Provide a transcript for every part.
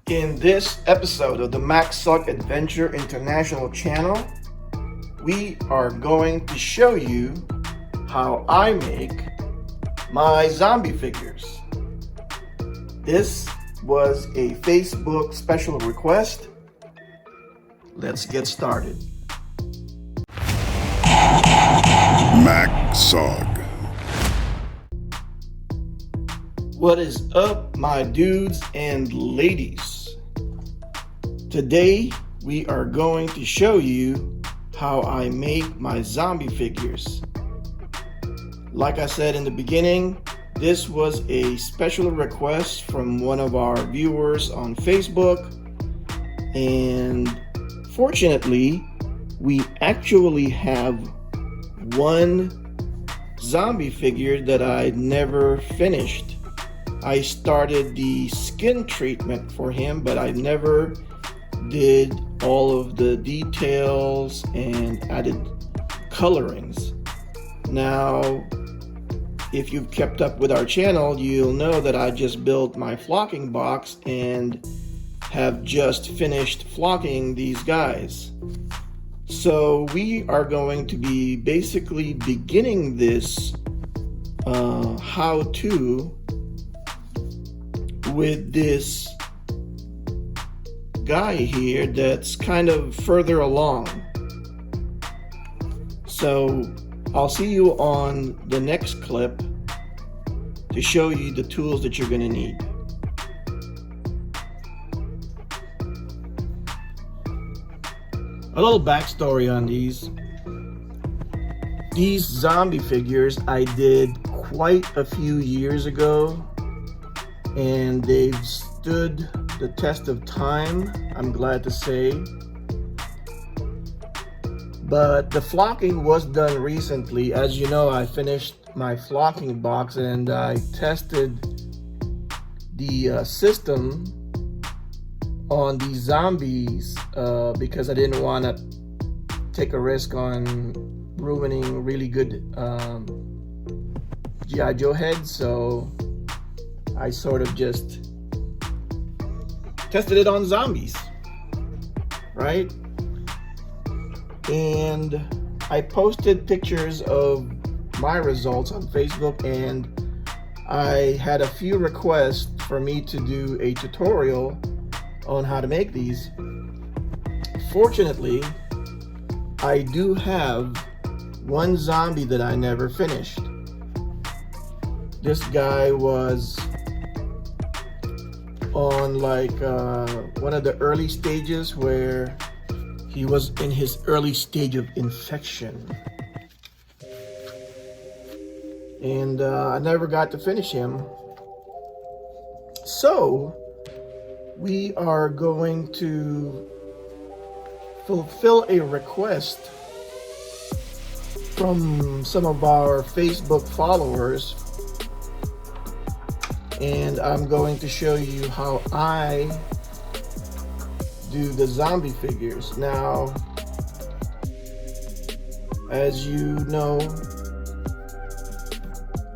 In this episode of the SOG Adventure International channel, we are going to show you how I make my zombie figures. This was a Facebook special request. Let's get started. SOG. What is up, my dudes and ladies? Today we are going to show you how I make my zombie figures. Like I said in the beginning, this was a special request from one of our viewers on Facebook, and fortunately we actually have one zombie figure that I never finished. I started the skin treatment for him, but I never did all of the details and added colorings. Now, if you've kept up with our channel, you'll know that I just built my flocking box and have just finished flocking these guys. So we are going to be basically beginning this how-to with this guy here that's kind of further along. So I'll see you on the next clip to show you the tools that you're going to need. A little backstory on these. These zombie figures I did quite a few years ago, and they've stood the test of time, I'm glad to say. But the flocking was done recently. As you know, I finished my flocking box and I tested the system on these zombies because I didn't want to take a risk on ruining really good G.I. Joe heads, so I sort of just tested it on zombies, right? And I posted pictures of my results on Facebook, and I had a few requests for me to do a tutorial on how to make these. Fortunately, I do have one zombie that I never finished. This guy was on like one of the early stages where he was in his early stage of infection, and I never got to finish him. So we are going to fulfill a request from some of our Facebook followers, and I'm going to show you how I do the zombie figures. Now, as you know,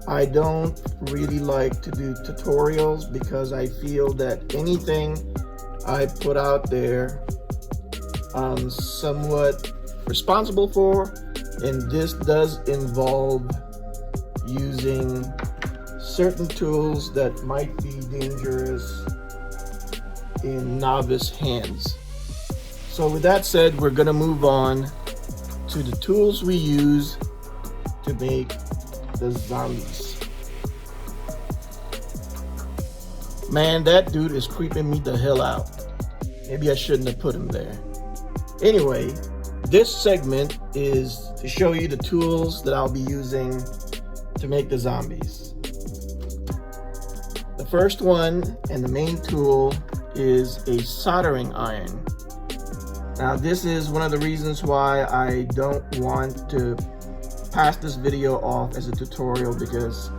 I don't really like to do tutorials because I feel that anything I put out there I'm somewhat responsible for, and this does involve using certain tools that might be dangerous in novice hands. So with that said, we're gonna move on to the tools we use to make the zombies. Man, that dude is creeping me the hell out. Maybe I shouldn't have put him there. Anyway, this segment is to show you the tools that I'll be using to make the zombies. The first one and the main tool is a soldering iron. Now, this is one of the reasons why I don't want to pass this video off as a tutorial, because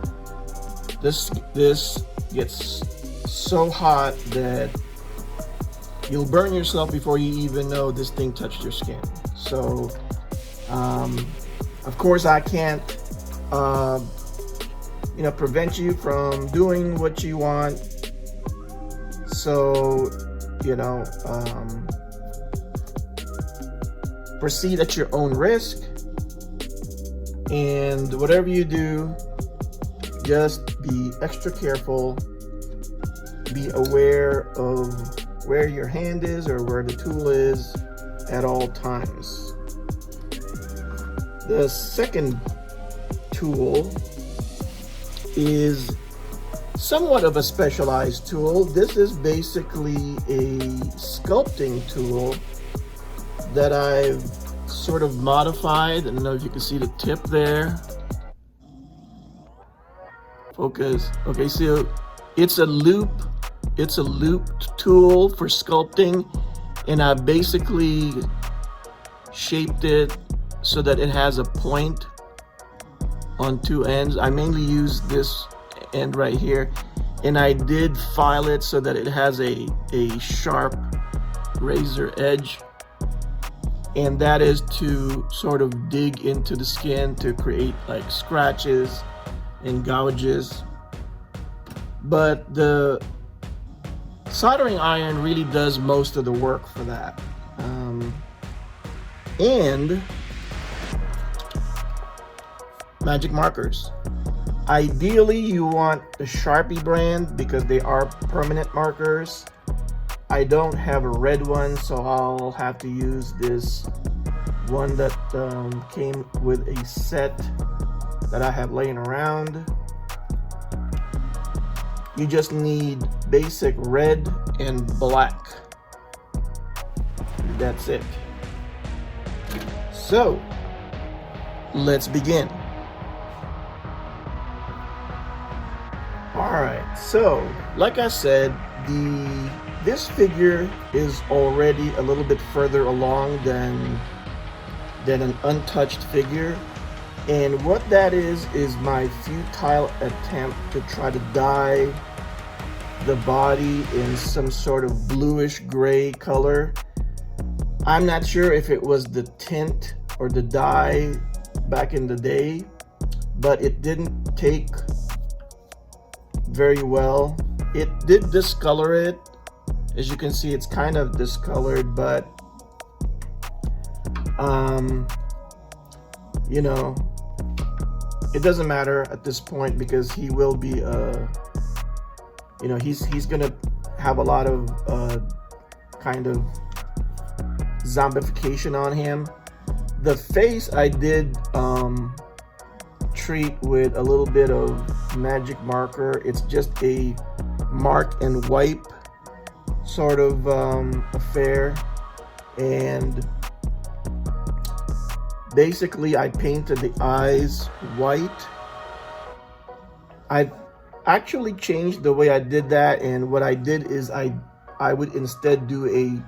this gets so hot that you'll burn yourself before you even know this thing touched your skin. So of course I can't prevent you from doing what you want. So you know, proceed at your own risk. And whatever you do, just be extra careful. Be aware of where your hand is or where the tool is at all times. The second tool is somewhat of a specialized tool. This is basically a sculpting tool that I've sort of modified. I don't know if you can see the tip there. Focus. Okay, so it's a looped tool for sculpting, and I basically shaped it so that it has a point on two ends. I mainly use this end right here, and I did file it so that it has a sharp razor edge, and that is to sort of dig into the skin to create like scratches and gouges. But the soldering iron really does most of the work for that. And magic markers. Ideally, you want the Sharpie brand because they are permanent markers. I don't have a red one, so I'll have to use this one that came with a set that I have laying around. You just need basic red and black. That's it. So, let's begin. Alright, so like I said, this figure is already a little bit further along than an untouched figure. And what that is my futile attempt to try to dye the body in some sort of bluish gray color. I'm not sure if it was the tint or the dye back in the day, but it didn't take very well. It did discolor it. As you can see, it's kind of discolored, but you know, it doesn't matter at this point because he will be you know, he's gonna have a lot of kind of zombification on him. The face I did treat with a little bit of magic marker. It's just a mark and wipe sort of affair, and basically I painted the eyes white. I've actually changed the way I did that, and what I did is I would instead do a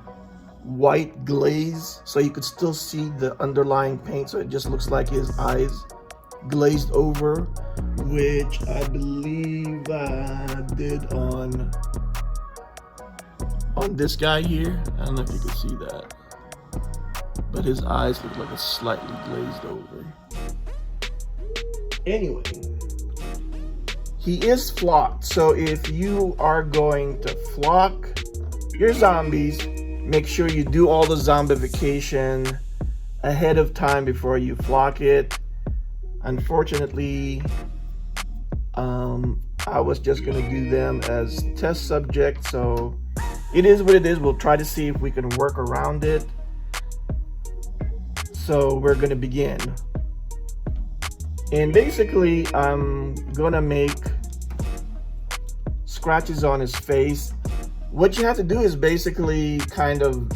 white glaze so you could still see the underlying paint, so it just looks like his eyes glazed over, which I believe I did on this guy here. I don't know if you can see that, but his eyes look like it's slightly glazed over. Anyway, he is flocked, so if you are going to flock your zombies, make sure you do all the zombification ahead of time before you flock it. Unfortunately, I was just gonna do them as test subjects, so it is what it is. We'll try to see if we can work around it. So we're gonna begin. And basically, I'm gonna make scratches on his face. What you have to do is basically kind of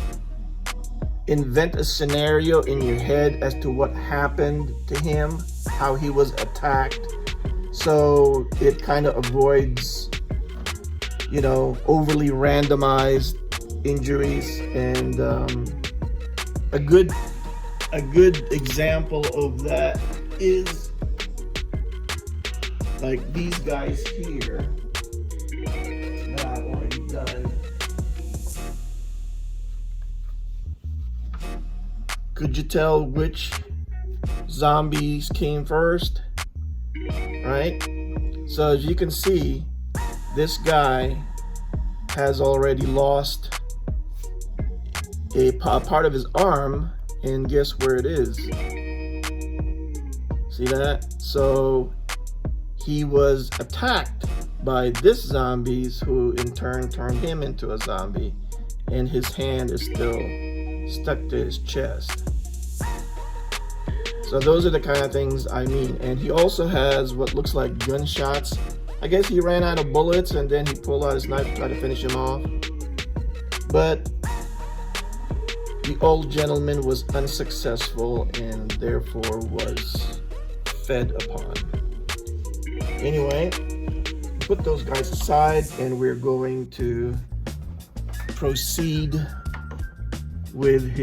invent a scenario in your head as to what happened to him, how he was attacked, so it kind of avoids, you know, overly randomized injuries. And a good example of that is like these guys here that I've already done. Could you tell which zombies came first? Right? So as you can see, this guy has already lost a part of his arm, and guess where it is? See that? So he was attacked by this zombies, who in turn turned him into a zombie, and his hand is still stuck to his chest. So those are the kind of things I mean. And he also has what looks like gunshots. I guess he ran out of bullets and then he pulled out his knife to try to finish him off. But the old gentleman was unsuccessful and therefore was fed upon. Anyway, put those guys aside and we're going to proceed with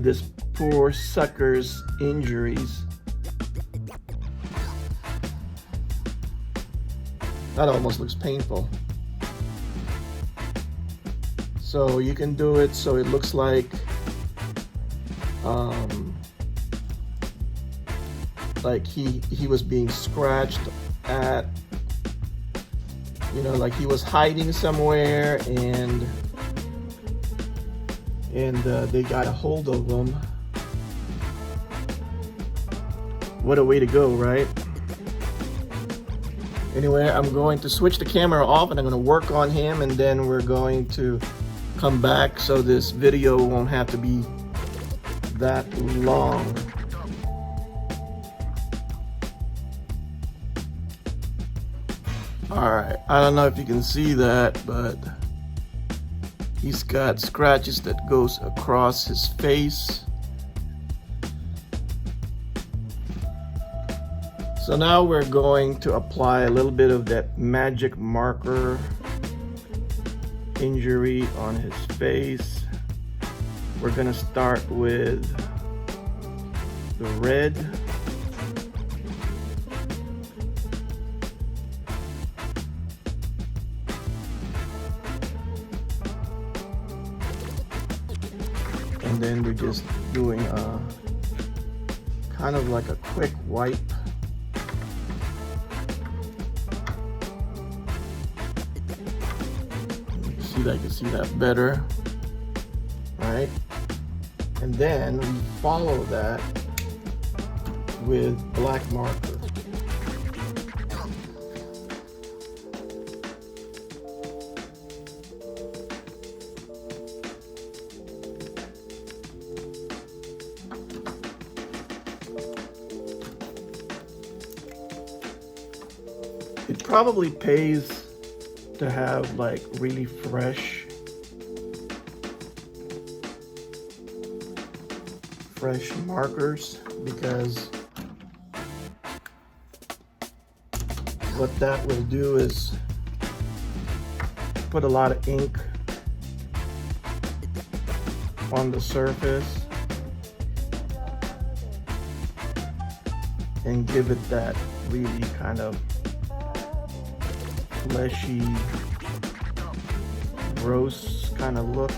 this poor sucker's injuries. That almost looks painful. So you can do it so it looks like he was being scratched at, you know, like he was hiding somewhere and they got a hold of him. What a way to go, right? Anyway, I'm going to switch the camera off and I'm going to work on him, and then we're going to come back so this video won't have to be that long. Alright, I don't know if you can see that, but he's got scratches that goes across his face. So now we're going to apply a little bit of that magic marker injury on his face. We're gonna start with the red. And then we're just doing a kind of like a quick wipe. I can see that better, right? And then we follow that with black marker. It probably pays to have like really fresh markers, because what that will do is put a lot of ink on the surface and give it that really kind of fleshy, gross kind of look,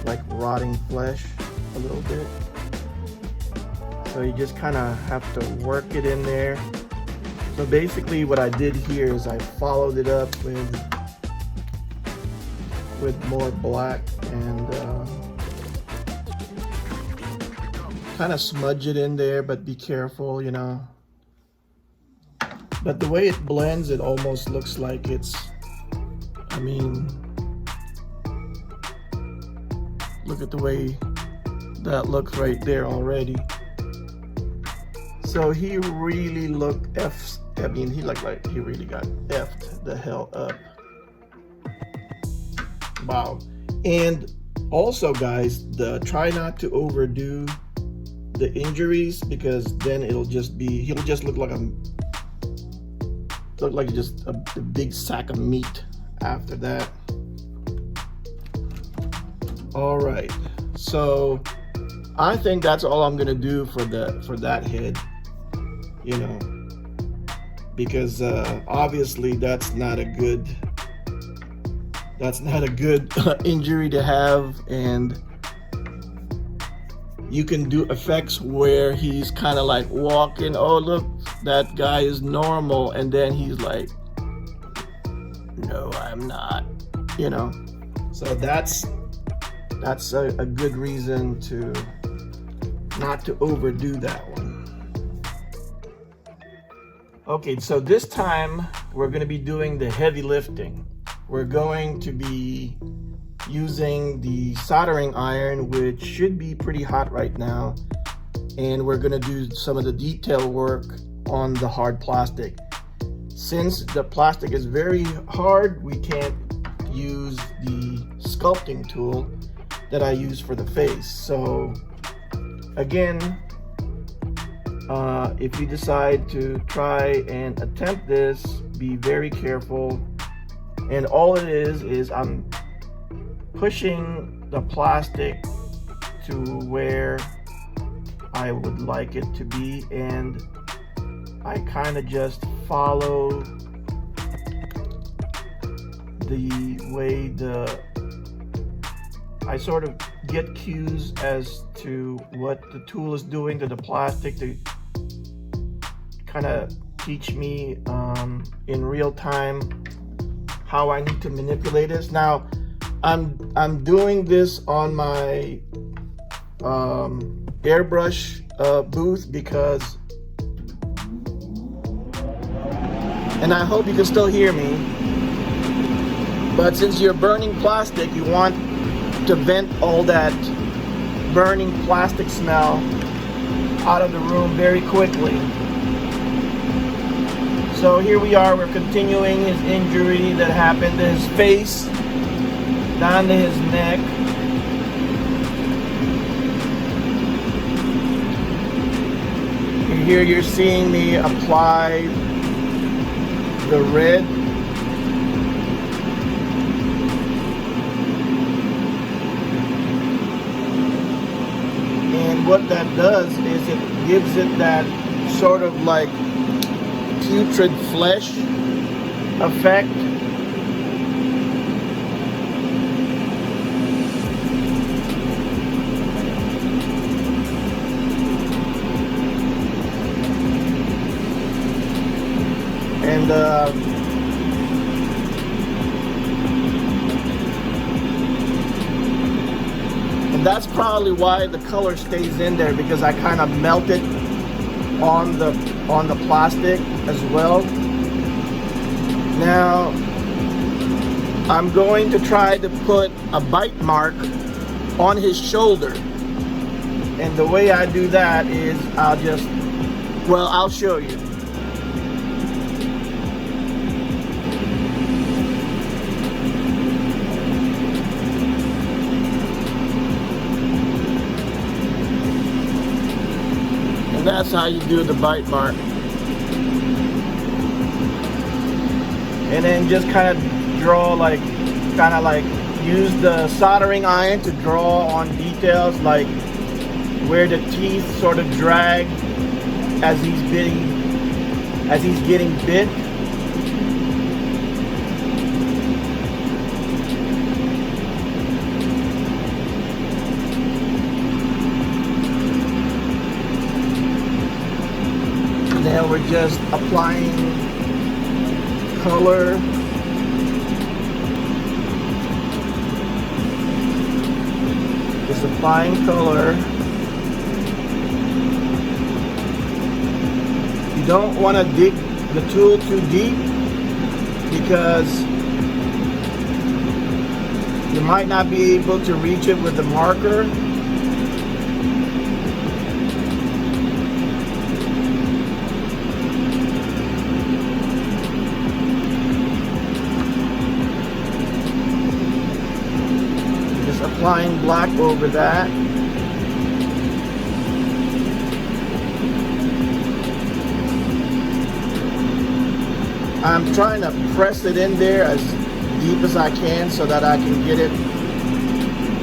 like rotting flesh a little bit. So you just kind of have to work it in there. So basically what I did here is I followed it up with more black and kind of smudge it in there, but be careful, you know. But the way it blends, it almost looks like it's, I mean, look at the way that looks right there already. So he really looked he looked like he really got effed the hell up. Wow. And also guys, try not to overdo the injuries, because then he'll just look like just a big sack of meat after that. All right, so I think that's all I'm gonna do for that head, you know, because obviously that's not a good injury to have. And you can do effects where he's kind of like walking, oh look, that guy is normal, and then he's like, no, I'm not, you know. So that's That's a good reason to not to overdo that one. Okay, so this time we're going to be doing the heavy lifting. We're going to be using the soldering iron, which should be pretty hot right now, and we're going to do some of the detail work on the hard plastic. Since the plastic is very hard, we can't use the sculpting tool that I use for the face. So again, if you decide to try and attempt this, be very careful. And all it is I'm pushing the plastic to where I would like it to be, and I kind of just follow the way I sort of get cues as to what the tool is doing to the plastic to kind of teach me in real time how I need to manipulate this. Now I'm doing this on my airbrush booth because, and I hope you can still hear me, but since you're burning plastic, you want to vent all that burning plastic smell out of the room very quickly. So here we are, we're continuing his injury that happened to his face, down to his neck. And here you're seeing me apply the red. And what that does is it gives it that sort of like putrid flesh effect. And that's probably why the color stays in there, because I kind of melt it on the plastic as well. Now I'm going to try to put a bite mark on his shoulder, and the way I do that is I'll show you. And that's how you do the bite mark. And then just kind of draw, use the soldering iron to draw on details, like where the teeth sort of drag as he's getting bit. And then we're just applying color. Just applying color. You don't want to dig the tool too deep, because you might not be able to reach it with the marker. Applying black over that. I'm trying to press it in there as deep as I can so that I can get it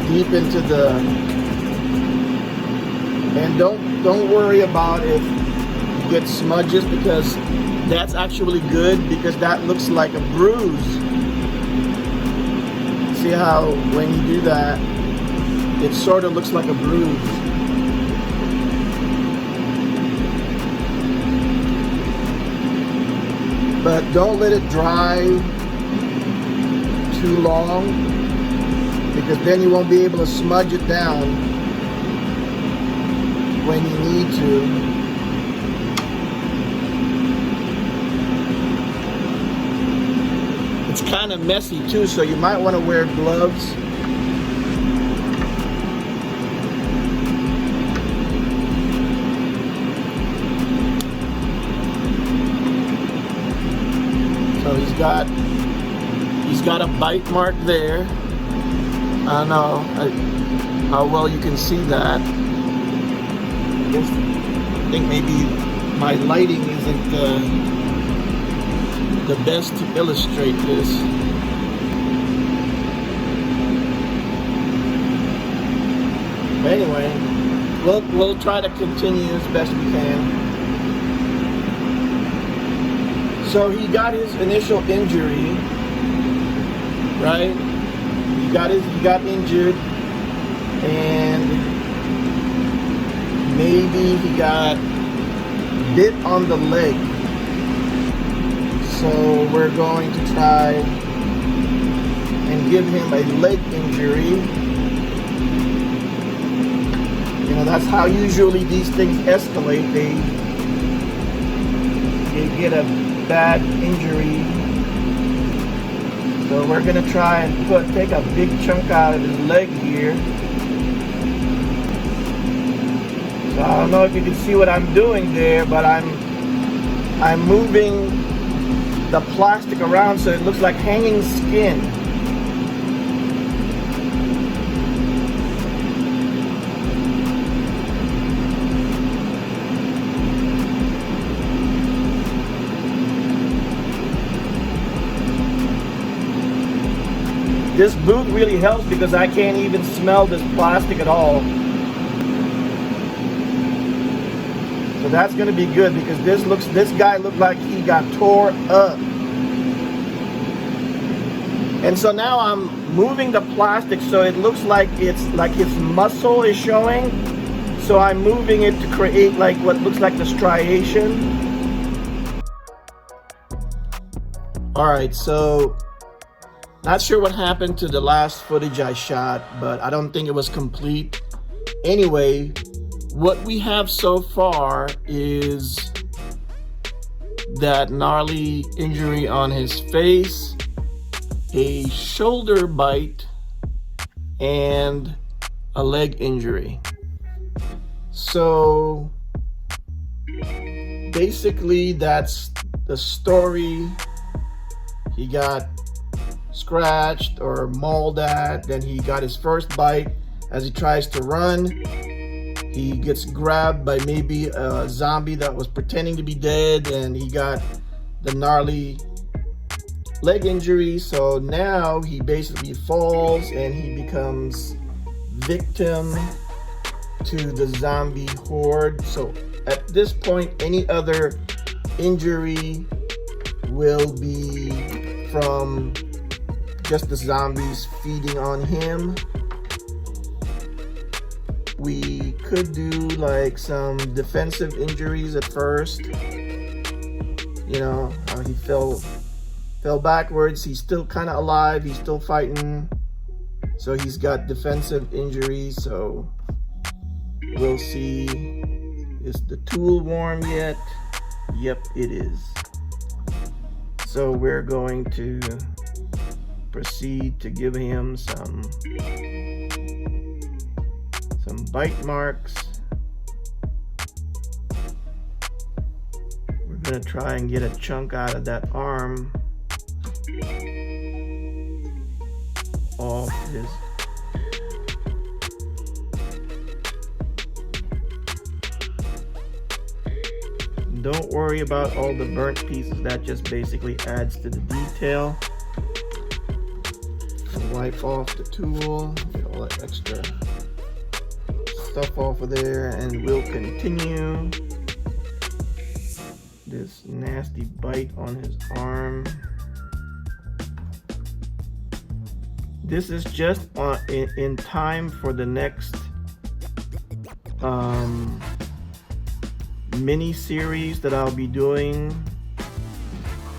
deep into the, and don't worry about if you get smudges, because that's actually good, because that looks like a bruise. See how when you do that, it sort of looks like a bruise. But don't let it dry too long. because then you won't be able to smudge it down when you need to. It's kind of messy too, so you might want to wear gloves. So he's got a bite mark there. I don't know how well you can see that. I think maybe my lighting isn't the best to illustrate this. But anyway, we'll try to continue as best we can. So he got his initial injury, right? He got injured, and maybe he got bit on the leg. So we're going to try and give him a leg injury. You know, that's how usually these things escalate. They get a bad injury. So we're gonna try and take a big chunk out of his leg here. So I don't know if you can see what I'm doing there, but I'm moving the plastic around so it looks like hanging skin. This boot really helps because I can't even smell this plastic at all. So that's going to be good because this guy looked like he got tore up. And so now I'm moving the plastic so it looks like it's like his muscle is showing. So I'm moving it to create like what looks like the striation. All right, so not sure what happened to the last footage I shot, but I don't think it was complete. Anyway, what we have so far is that gnarly injury on his face, a shoulder bite, and a leg injury. So basically that's the story. He got scratched or mauled at, then he got his first bite. As he tries to run, he gets grabbed by maybe a zombie that was pretending to be dead, and he got the gnarly leg injury. So now he basically falls and he becomes victim to the zombie horde. So at this point, any other injury will be from just the zombies feeding on him. We could do like some defensive injuries at first. You know, he fell backwards. He's still kind of alive. He's still fighting. So he's got defensive injuries. So we'll see. Is the tool warm yet? Yep, it is. So we're going to proceed to give him some bite marks. We're gonna try and get a chunk out of that arm off his. Don't worry about all the burnt pieces. That just basically adds to the detail. Wipe off the tool, get all that extra stuff off of there, and we'll continue. This nasty bite on his arm. This is just in time for the next mini series that I'll be doing,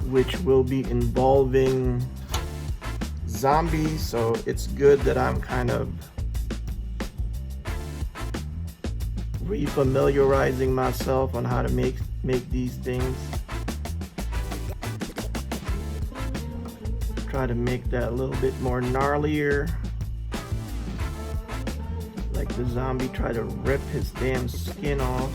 which will be involving zombies, so it's good that I'm kind of refamiliarizing myself on how to make these things. Try to make that a little bit more gnarlier. Like the zombie try to rip his damn skin off.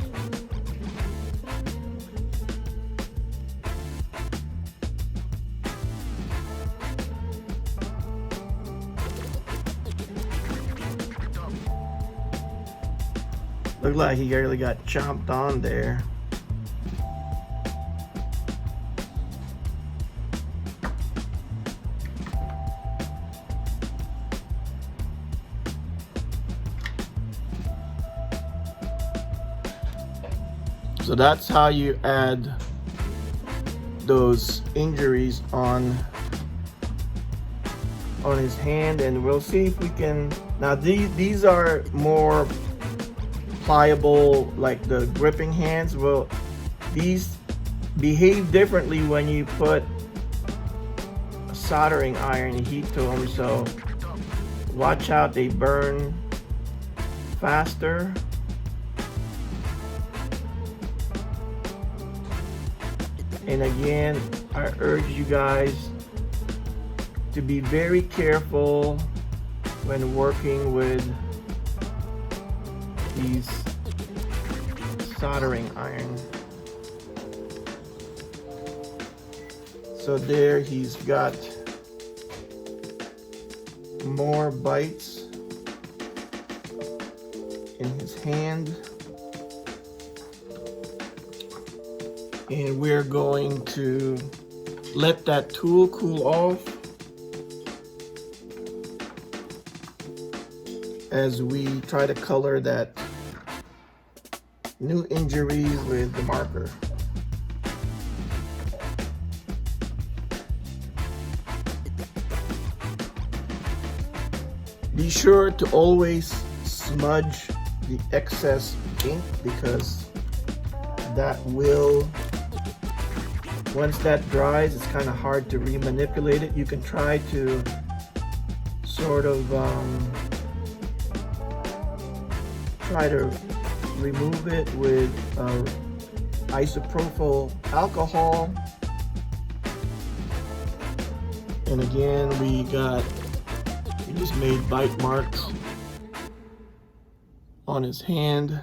Looked like he really got chomped on there. So that's how you add those injuries on his hand, and we'll see if we can. Now these are more pliable, like the gripping hands. Well, these behave differently when you put a soldering iron heat to them, so watch out, they burn faster. And again, I urge you guys to be very careful when working with these soldering iron. So there, he's got more bites in his hand. And we're going to let that tool cool off as we try to color that new injury with the marker. Be sure to always smudge the excess ink, because that will, once that dries, it's kind of hard to remanipulate it. You can try to sort of try to remove it with isopropyl alcohol. And again, we just made bite marks on his hand.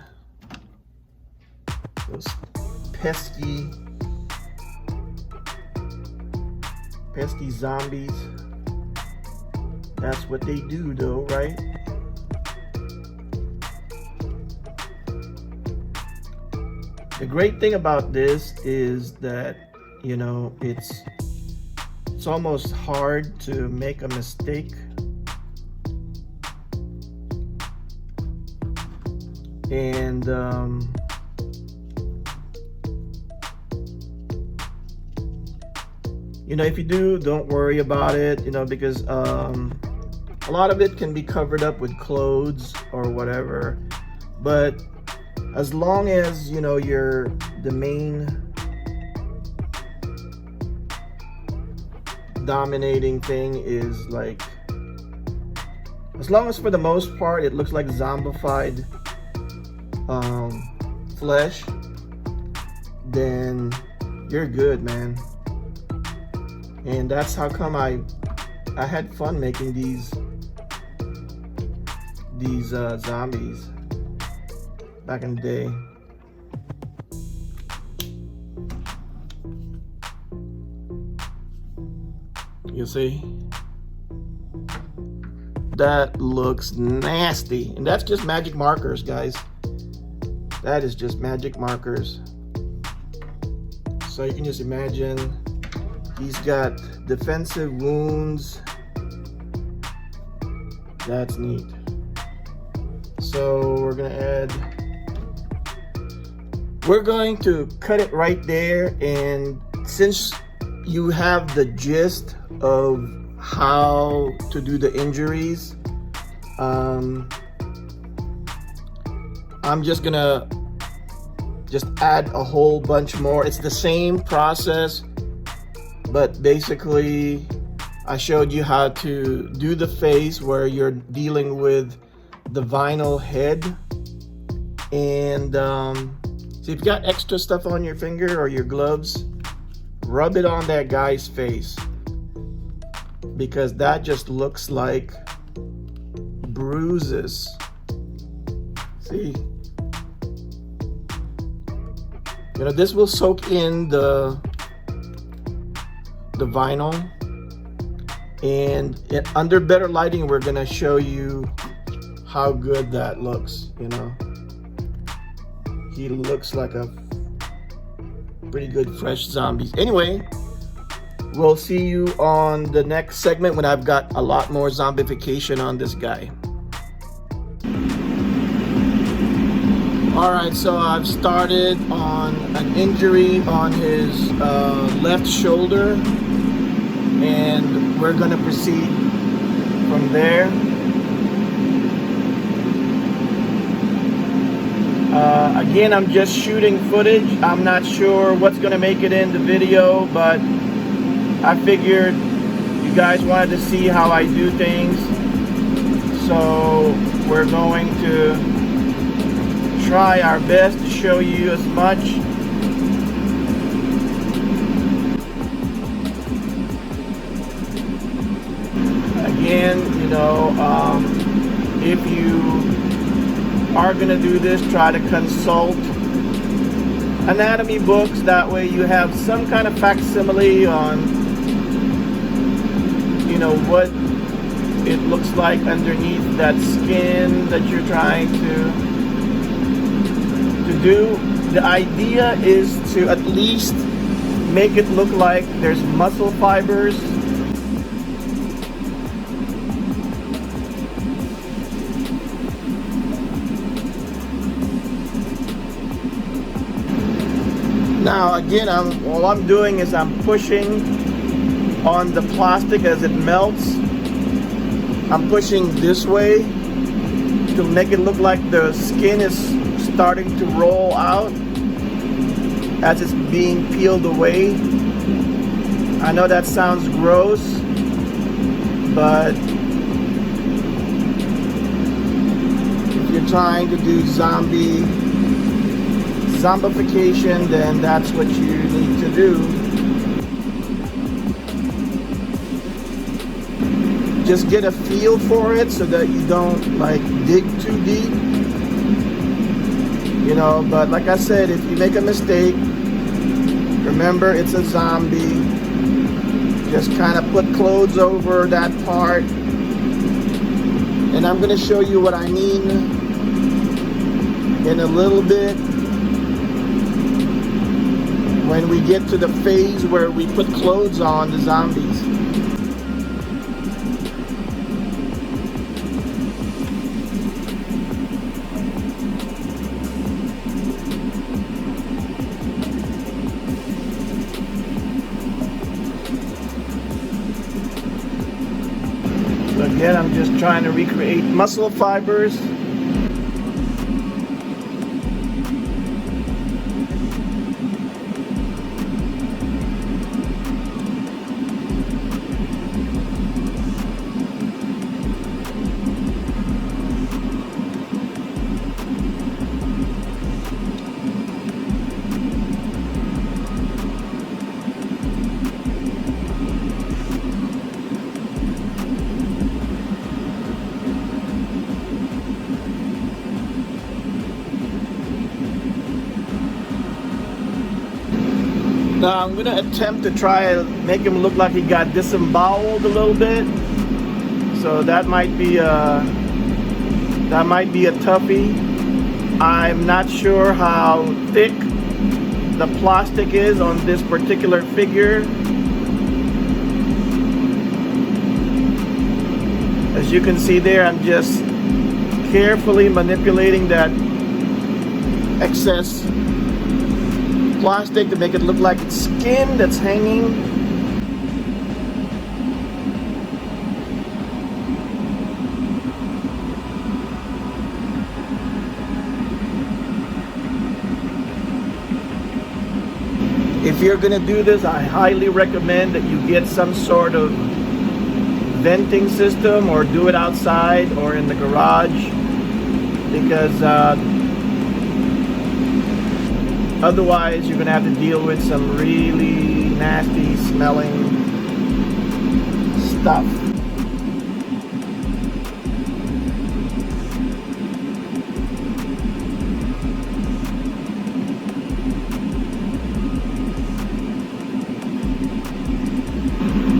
Those pesky zombies. That's what they do though, right? The great thing about this is that, you know, it's almost hard to make a mistake. And you know, if you do, don't worry about it, you know, because a lot of it can be covered up with clothes or whatever. But as long as, you know, the main dominating thing is like, as long as for the most part it looks like zombified flesh, then you're good, man. And that's how come I had fun making these zombies back in the day. You see? That looks nasty. And that's just magic markers, guys. That is just magic markers. So you can just imagine he's got defensive wounds. That's neat. So we're going to cut it right there. And since you have the gist of how to do the injuries, I'm just gonna add a whole bunch more. It's the same process, but basically I showed you how to do the face where you're dealing with the vinyl head. And so if you've got extra stuff on your finger or your gloves, rub it on that guy's face, because that just looks like bruises. See? You know, this will soak in the vinyl, and under better lighting we're gonna show you how good that looks. You know, he looks like a pretty good fresh zombie. Anyway, we'll see you on the next segment when I've got a lot more zombification on this guy. Alright, so I've started on an injury on his left shoulder, and we're going to proceed from there. Again, I'm just shooting footage. I'm not sure what's going to make it in the video, but I figured you guys wanted to see how I do things, so we're going to try our best to show you as much. Again, you know, if you are going to do this, try to consult anatomy books. That way you have some kind of facsimile on, you know, what it looks like underneath that skin that you're trying to do. The idea is to at least make it look like there's muscle fibers. Now again, all I'm doing is I'm pushing on the plastic as it melts. I'm pushing this way to make it look like the skin is starting to roll out as it's being peeled away. I know that sounds gross, but if you're trying to do zombification, then that's what you need to do. Just get a feel for it so that you don't like dig too deep. You know, but like I said, if you make a mistake, remember it's a zombie. Just kind of put clothes over that part. And I'm going to show you what I mean in a little bit when we get to the phase where we put clothes on the zombies. Again, I'm just trying to recreate muscle fibers. Now I'm going to attempt to try and make him look like he got disemboweled a little bit. So that might be a toughie. I'm not sure how thick the plastic is on this particular figure. As you can see there, I'm just carefully manipulating that excess plastic to make it look like it's skin that's hanging. If you're gonna do this, I highly recommend that you get some sort of venting system, or do it outside or in the garage, because otherwise you're gonna have to deal with some really nasty smelling stuff.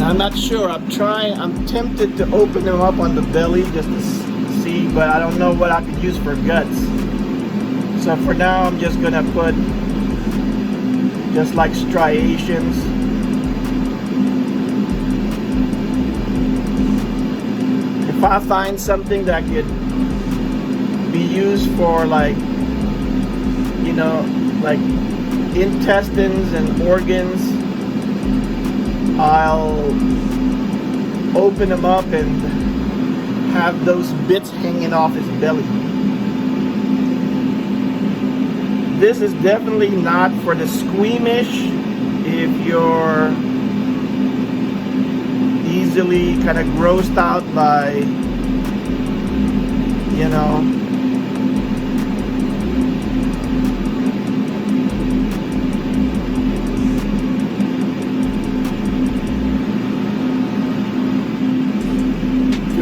I'm not sure. I'm tempted to open them up on the belly just to see, but I don't know what I could use for guts. So for now, I'm just gonna put just like striations. If I find something that could be used for, like, you know, like intestines and organs, I'll open him up and have those bits hanging off his belly. This is definitely not for the squeamish. If you're easily kind of grossed out by, you know,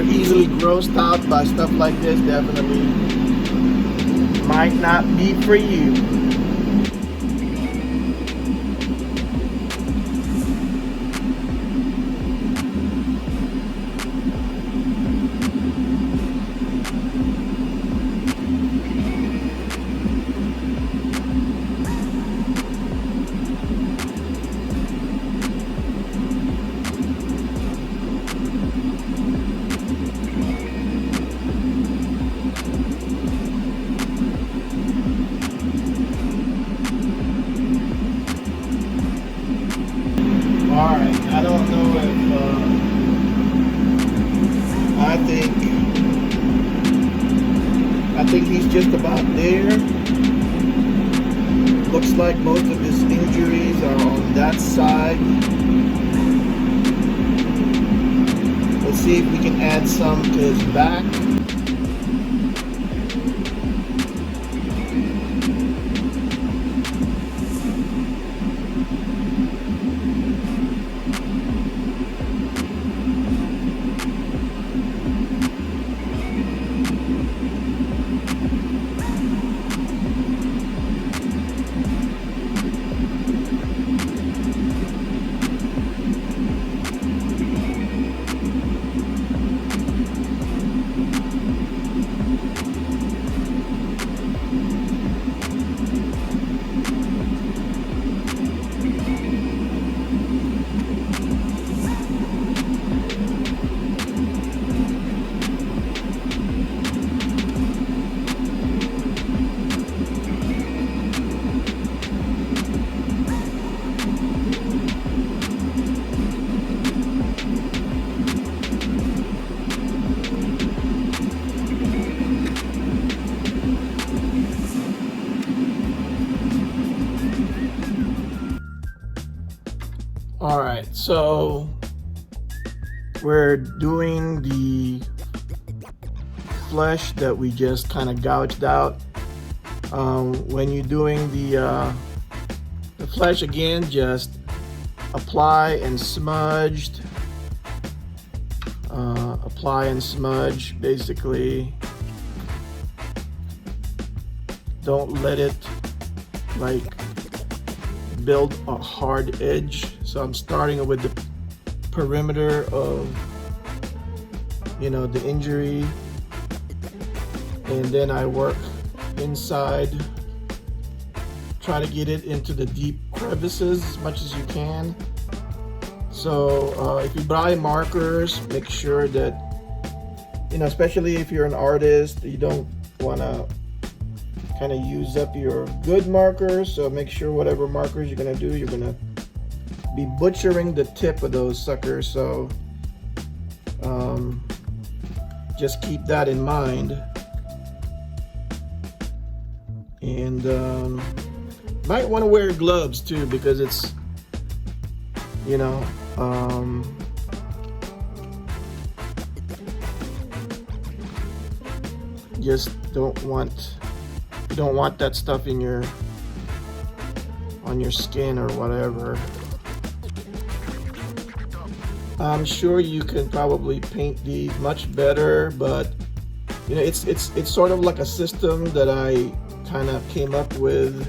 easily grossed out by stuff like this, definitely might not be for you. Alright, I don't know if, I think he's just about there. Looks like most of his injuries are on that side. Let's see if we can add some to his back. All right, so we're doing the flesh that we just kind of gouged out. When you're doing the flesh, again, just apply and smudged. Apply and smudge, basically. Don't let it like build a hard edge. So I'm starting with the perimeter of, you know, the injury, and then I work inside, try to get it into the deep crevices as much as you can. So if you buy markers, make sure that, you know, especially if you're an artist, you don't want to kind of use up your good markers. So make sure whatever markers you're going to do, you're going to be butchering the tip of those suckers. So just keep that in mind. And might want to wear gloves too, because it's, you know, just don't want, you don't want that stuff in your, on your skin or whatever. I'm sure you can probably paint these much better, but you know, it's sort of like a system that I kind of came up with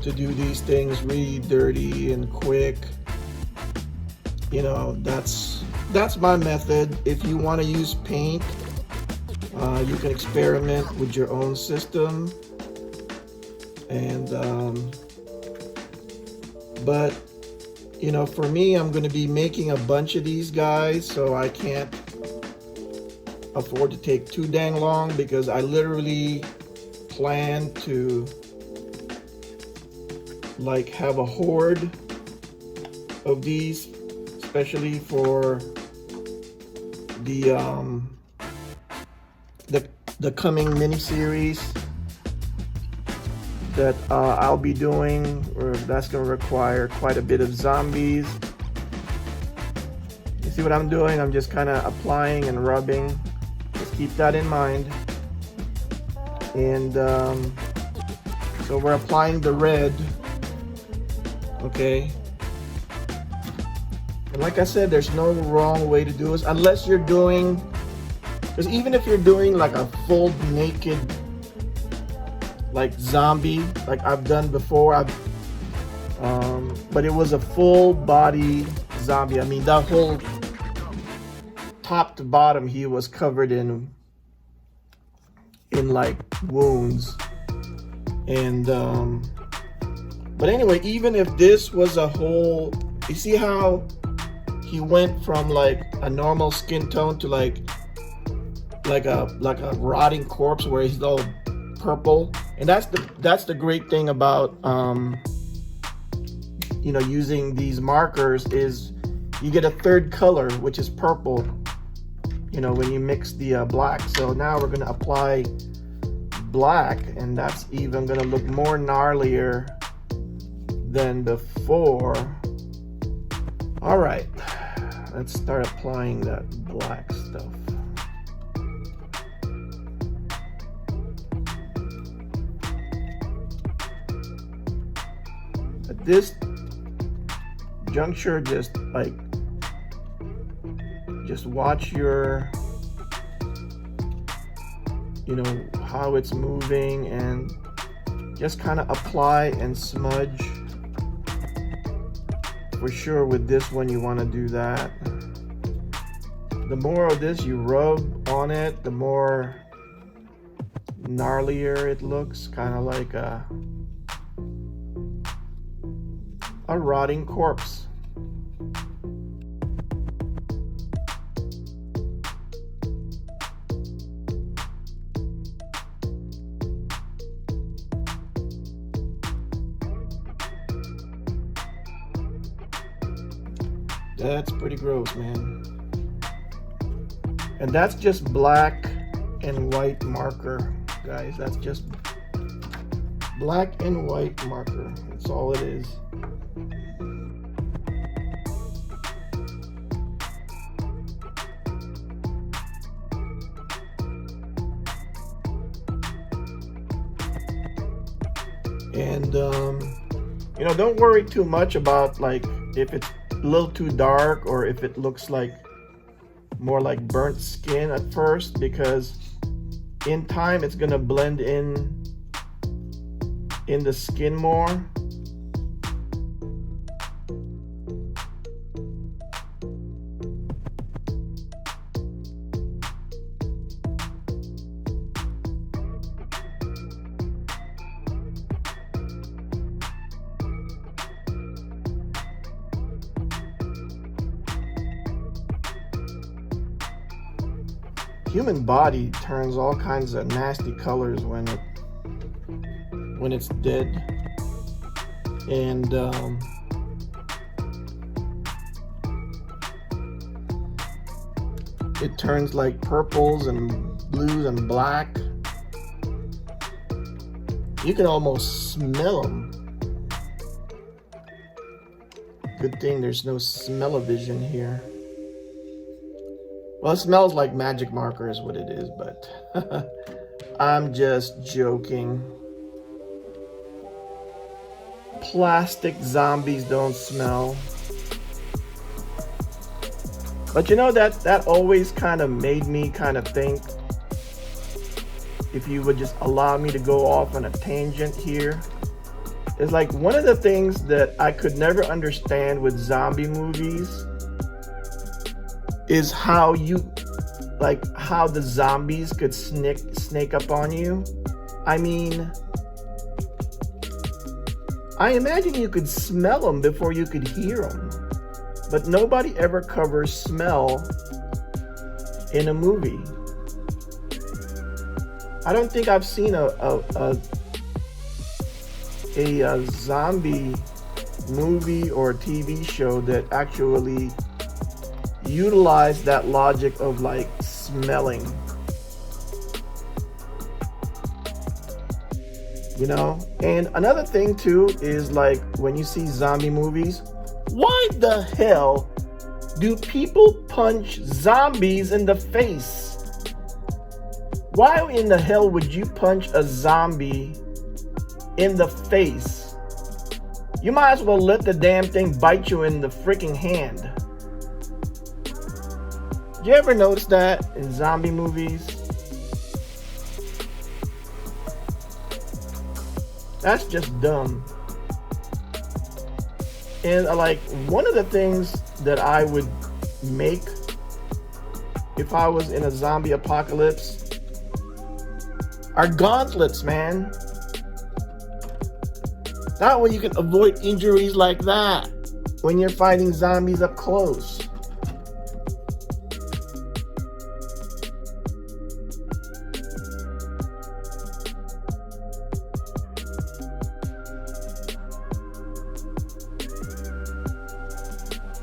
to do these things really dirty and quick. You know, that's my method. If you want to use paint, you can experiment with your own system. And but you know, for me, I'm going to be making a bunch of these guys, so I can't afford to take too dang long, because I literally plan to like have a horde of these, especially for the coming mini series that I'll be doing, or that's going to require quite a bit of zombies. You see what I'm doing? I'm just kind of applying and rubbing. Just keep that in mind. And so we're applying the red, okay? And like I said, there's no wrong way to do this, unless you're doing, because even if you're doing like a full naked like zombie, like I've done before, but it was a full body zombie. I mean, that whole top to bottom, he was covered in like wounds. And but anyway, even if this was a whole, you see how he went from like a normal skin tone to like a rotting corpse where he's all purple. And that's the great thing about you know, using these markers, is you get a third color, which is purple, you know, when you mix the black. So now we're going to apply black, and that's even going to look more gnarlier than before. All right, let's start applying that black stuff. At this juncture, just watch your, you know, how it's moving, and just kind of apply and smudge. For sure with this one you want to do that. The more of this you rub on it, the more gnarlier it looks, kind of like a rotting corpse. That's pretty gross, man. And that's just black and white marker, guys. That's just black and white marker. That's all it is. And you know, don't worry too much about like if it's a little too dark, or if it looks like more like burnt skin at first, because in time it's gonna blend in the skin more. Human body turns all kinds of nasty colors when it's dead, and it turns like purples and blues and black. You can almost smell them. Good thing there's no smell-o-vision here. Well, it smells like magic marker is what it is, but I'm just joking. Plastic zombies don't smell. But you know, that always kind of made me kind of think, if you would just allow me to go off on a tangent here. It's like one of the things that I could never understand with zombie movies is how the zombies could snake up on you. I mean, I imagine you could smell them before you could hear them, but nobody ever covers smell in a movie. I don't think I've seen a zombie movie or TV show that actually utilized that logic of like smelling. You know? And another thing too is like when you see zombie movies, why the hell do people punch zombies in the face? Why in the hell would you punch a zombie in the face? You might as well let the damn thing bite you in the freaking hand. Do you ever notice that in zombie movies? That's just dumb. And like one of the things that I would make if I was in a zombie apocalypse are gauntlets, man. That way you can avoid injuries like that when you're fighting zombies up close.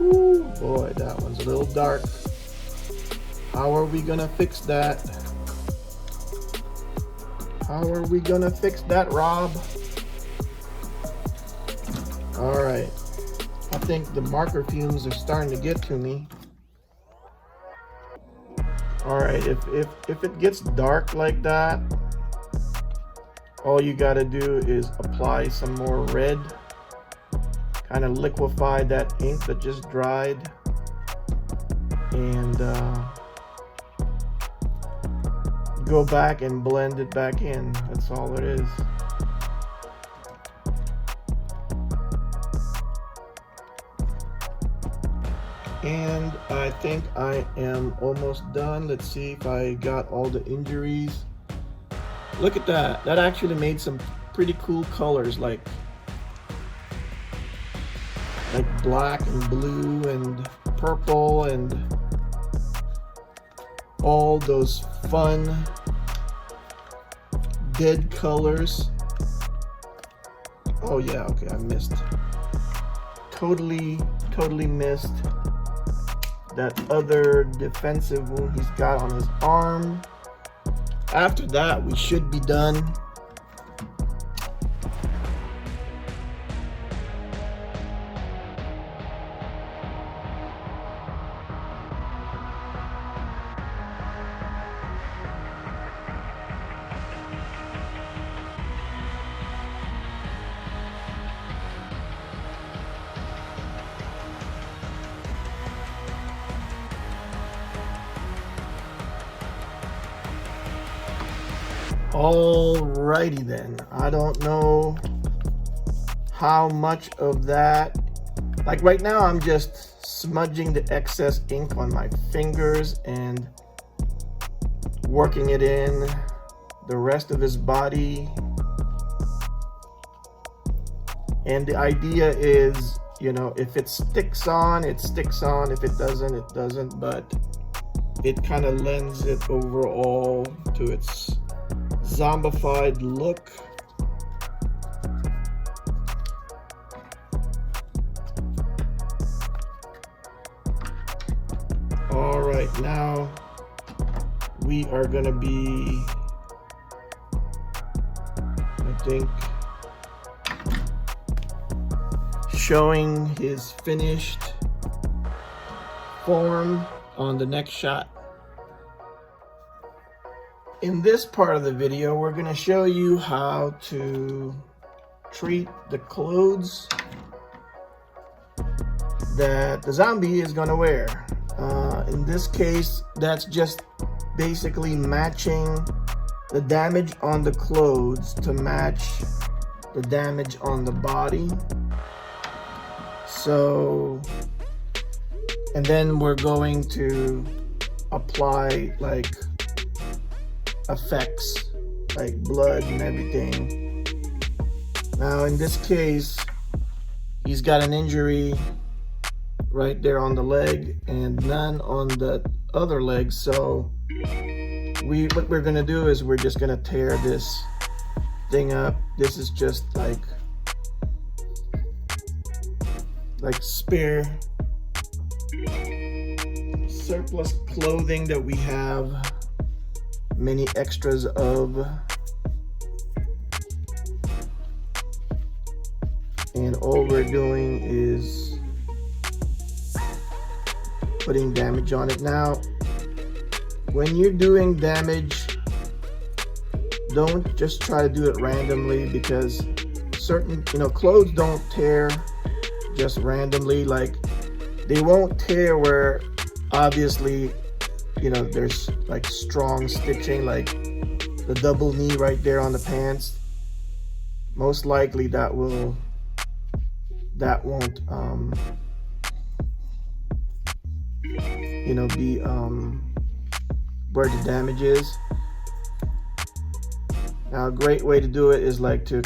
Ooh, boy, that one's a little dark. How are we gonna fix that? How are we gonna fix that, Rob? All right, I think the marker fumes are starting to get to me. All right, if it gets dark like that, all you gotta do is apply some more red, kind of liquefy that ink that just dried, and go back and blend it back in. That's all it is. And I think I am almost done. Let's see if I got all the injuries. Look at that. That actually made some pretty cool colors, like black and blue and purple and all those fun dead colors. Oh yeah, okay, I missed. Totally missed that other defensive wound he's got on his arm. After that, we should be done. Alrighty then. I don't know how much of that, like right now I'm just smudging the excess ink on my fingers and working it in the rest of his body. And the idea is, you know, if it sticks on, it sticks on. If it doesn't, it doesn't. But it kind of lends it overall to its zombified look. All right, now we are gonna be, I think, showing his finished form on the next shot. In this part of the video, we're going to show you how to treat the clothes that the zombie is going to wear. In this case, that's just basically matching the damage on the clothes to match the damage on the body. So, and then we're going to apply like effects like blood and everything. Now in this case, he's got an injury right there on the leg and none on the other leg. So what we're gonna do is we're just gonna tear this thing up. This is just like spare surplus clothing that we have many extras of, and all we're doing is putting damage on it. Now when you're doing damage, don't just try to do it randomly, because certain clothes don't tear just randomly. Like they won't tear where obviously there's like strong stitching, like the double knee right there on the pants. Most likely that won't be where the damage is. Now a great way to do it is like to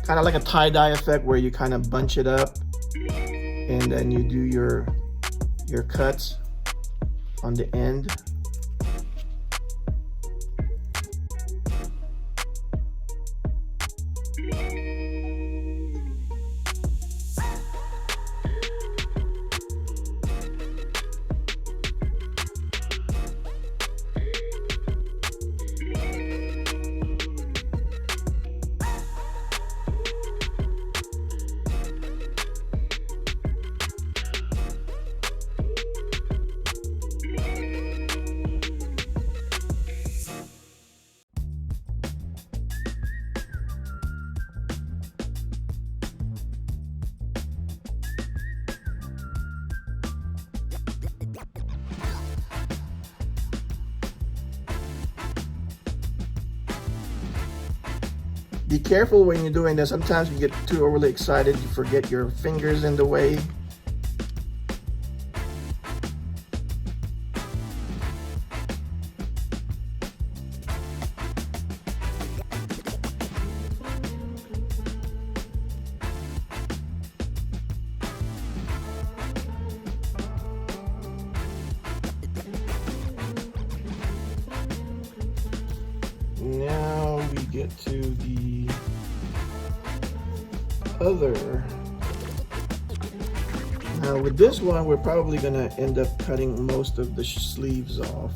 kind of like a tie-dye effect, where you kind of bunch it up and then you do your cuts on the end. Be careful when you're doing this. Sometimes you get too overly excited, you forget your fingers in the way. Now we get to the other. Now with this one, we're probably gonna end up cutting most of the sleeves off.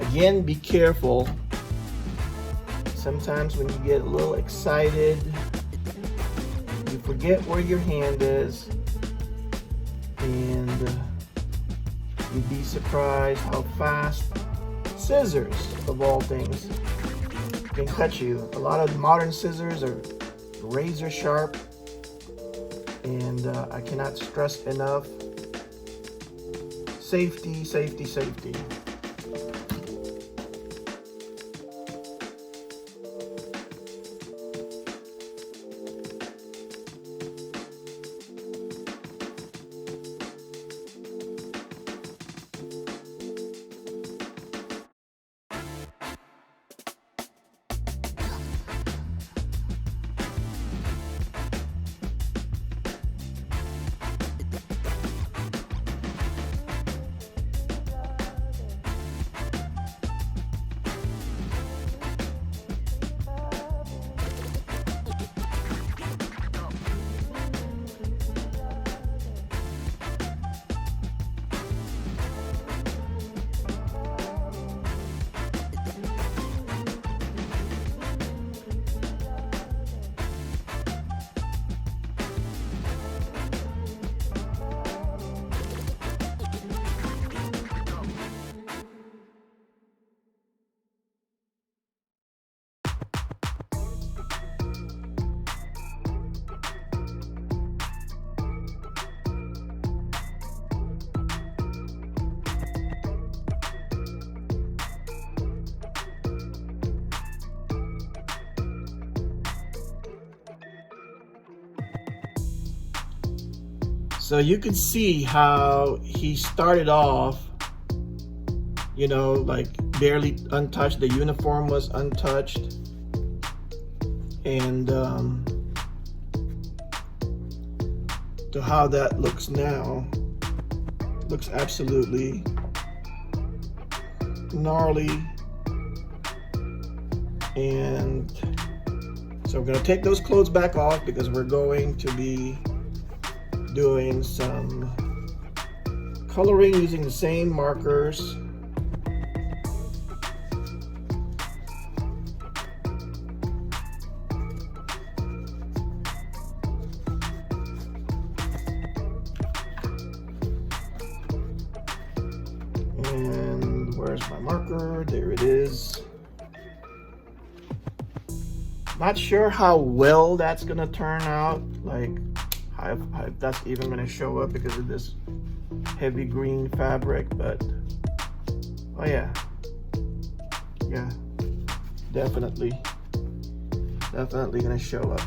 Again, be careful. Sometimes when you get a little excited, you forget where your hand is, and you'd be surprised how fast scissors, of all things, can cut you. A lot of modern scissors are razor sharp, and I cannot stress enough, safety, safety, safety. So you can see how he started off, you know, like barely untouched. The uniform was untouched. And to how that looks now, looks absolutely gnarly. And so we're going to take those clothes back off because we're going to be doing some coloring using the same markers. And where's my marker? There it is. Not sure how well that's gonna turn out, like how that's even gonna show up because of this heavy green fabric, but oh yeah, definitely gonna show up.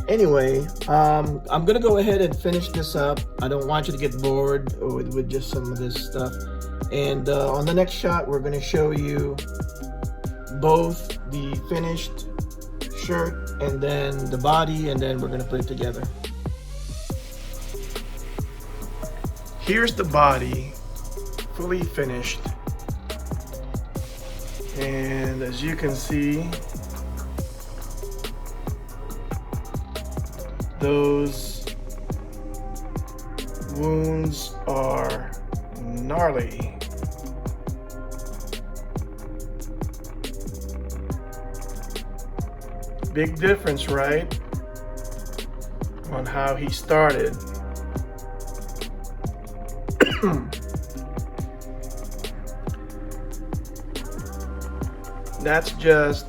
Anyway, I'm gonna go ahead and finish this up. I don't want you to get bored with just some of this stuff. And on the next shot, we're gonna show you both the finished shirt and then the body, and then we're gonna put it together. Here's the body, fully finished. And as you can see, those wounds are gnarly. Big difference, right? On how he started. That's just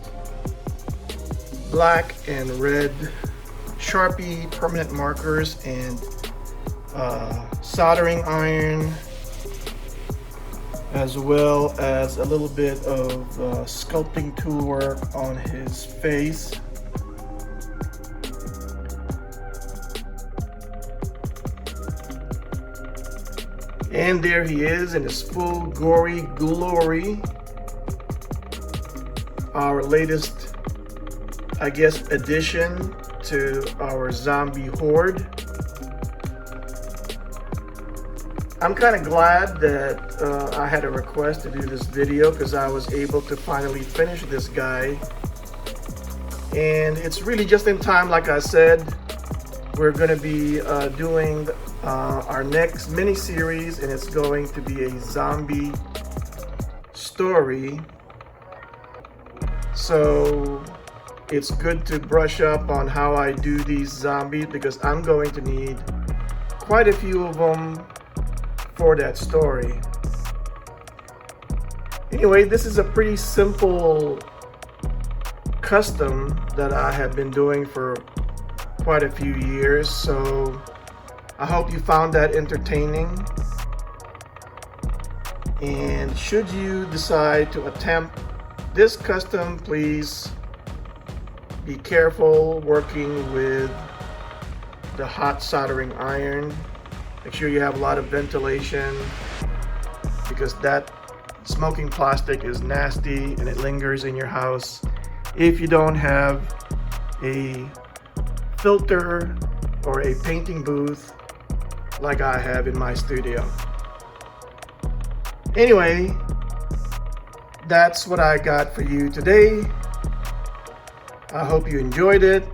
black and red Sharpie permanent markers and soldering iron, as well as a little bit of sculpting tool work on his face. And there he is in his full gory glory. Our latest, I guess, addition to our zombie horde. I'm kind of glad that I had a request to do this video because I was able to finally finish this guy. And it's really just in time. Like I said, we're going to be doing our next mini series, and it's going to be a zombie story. So it's good to brush up on how I do these zombies because I'm going to need quite a few of them for that story. Anyway, this is a pretty simple custom that I have been doing for quite a few years, so I hope you found that entertaining. And should you decide to attempt this custom, please be careful working with the hot soldering iron. Make sure you have a lot of ventilation because that smoking plastic is nasty and it lingers in your house if you don't have a filter or a painting booth like I have in my studio. Anyway, that's what I got for you today. I hope you enjoyed it.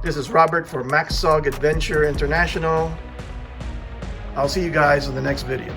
This is Robert for SOG Adventure International. I'll see you guys in the next video.